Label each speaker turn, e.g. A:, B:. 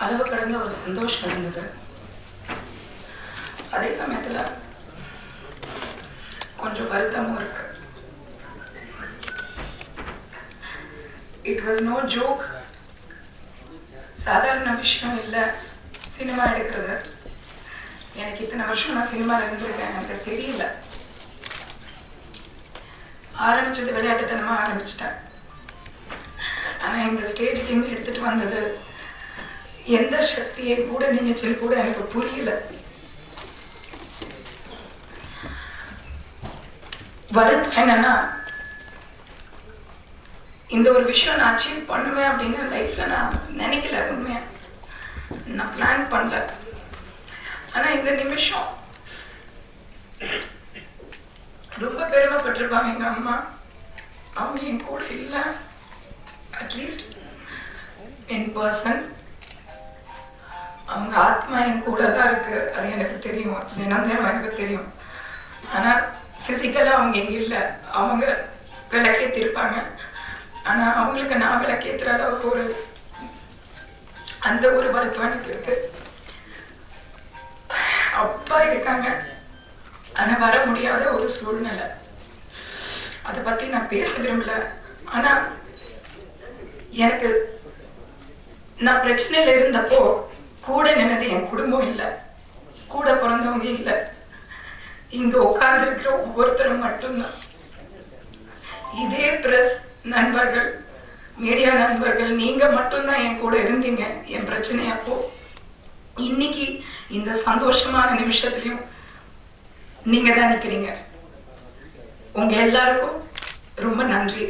A: அளவு கடந்த ஒரு சந்தோஷம் இருந்தது. அதே சமயத்துல கொஞ்சம் வருத்தமும் இருக்கு. It was no joke. சாதாரண விஷயம் இல்லை சினிமா எடுக்கிறது. எனக்கு இத்தனை வருஷம் நான் சினிமாவில் இருந்திருக்கேன், எனக்கு தெரியல. ஆரம்பிச்சது விளையாட்டுத்தனமா ஆரம்பிச்சிட்டேன். ஆனா இந்த ஸ்டேஜ் டீம் எடுத்துட்டு வந்தது எந்த சக்தியை கூட நினைச்சுன்னு கூட எனக்கு புரியல. வருத்தம் என்னன்னா, இந்த ஒரு விஷயம் நான் அச்சீவ் பண்ணுவேன் அப்படின்னு லைஃப்ல நான் நினைக்கல. உண்மையா நான் பிளான் பண்ணல. ஆனா இந்த நிமிஷம் ரொம்ப பெருமைப்பட்டிருப்பாங்க எங்க அம்மா. அவங்க என் கூட இல்லை, அட்லீஸ்ட் என் பர்சன். அவங்க ஆத்மா என் கூட தான் இருக்கு, அது எனக்கு தெரியும், தினம் எனக்கு தெரியும். ஆனா பிசிக்கலா அவங்க எங்க இல்லை. அவங்க விளக்கேற்றிருப்பாங்க. ஆனா அவங்களுக்கு நான் விளக்கேற்றுற அளவுக்கு ஒரு அந்த ஒரு வருத்தம் எனக்கு இருக்கு. அப்பா இருக்காங்க, ஆனா வர முடியாத ஒரு சூழ்நிலை. அதை பத்தி நான் பேச விரும்பல. ஆனா எனக்கு நான் பிரச்சனையில இருந்தப்போ கூட நின்னது என் குடும்பம் இல்லை, கூட பிறந்தவங்க இல்லை, இங்க உட்கார்ந்து இருக்கிற ஒவ்வொருத்தரும் மட்டும்தான். இதே பிரஸ் நண்பர்கள், மீடியா நண்பர்கள், நீங்க மட்டும்தான் என் கூட இருந்தீங்க என் பிரச்சனை அப்போ. இன்னைக்கு இந்த சந்தோஷமான நிமிஷத்துலயும் நீங்க தான் நிக்கிறீங்க. உங்க எல்லாருக்கும் ரொம்ப நன்றி.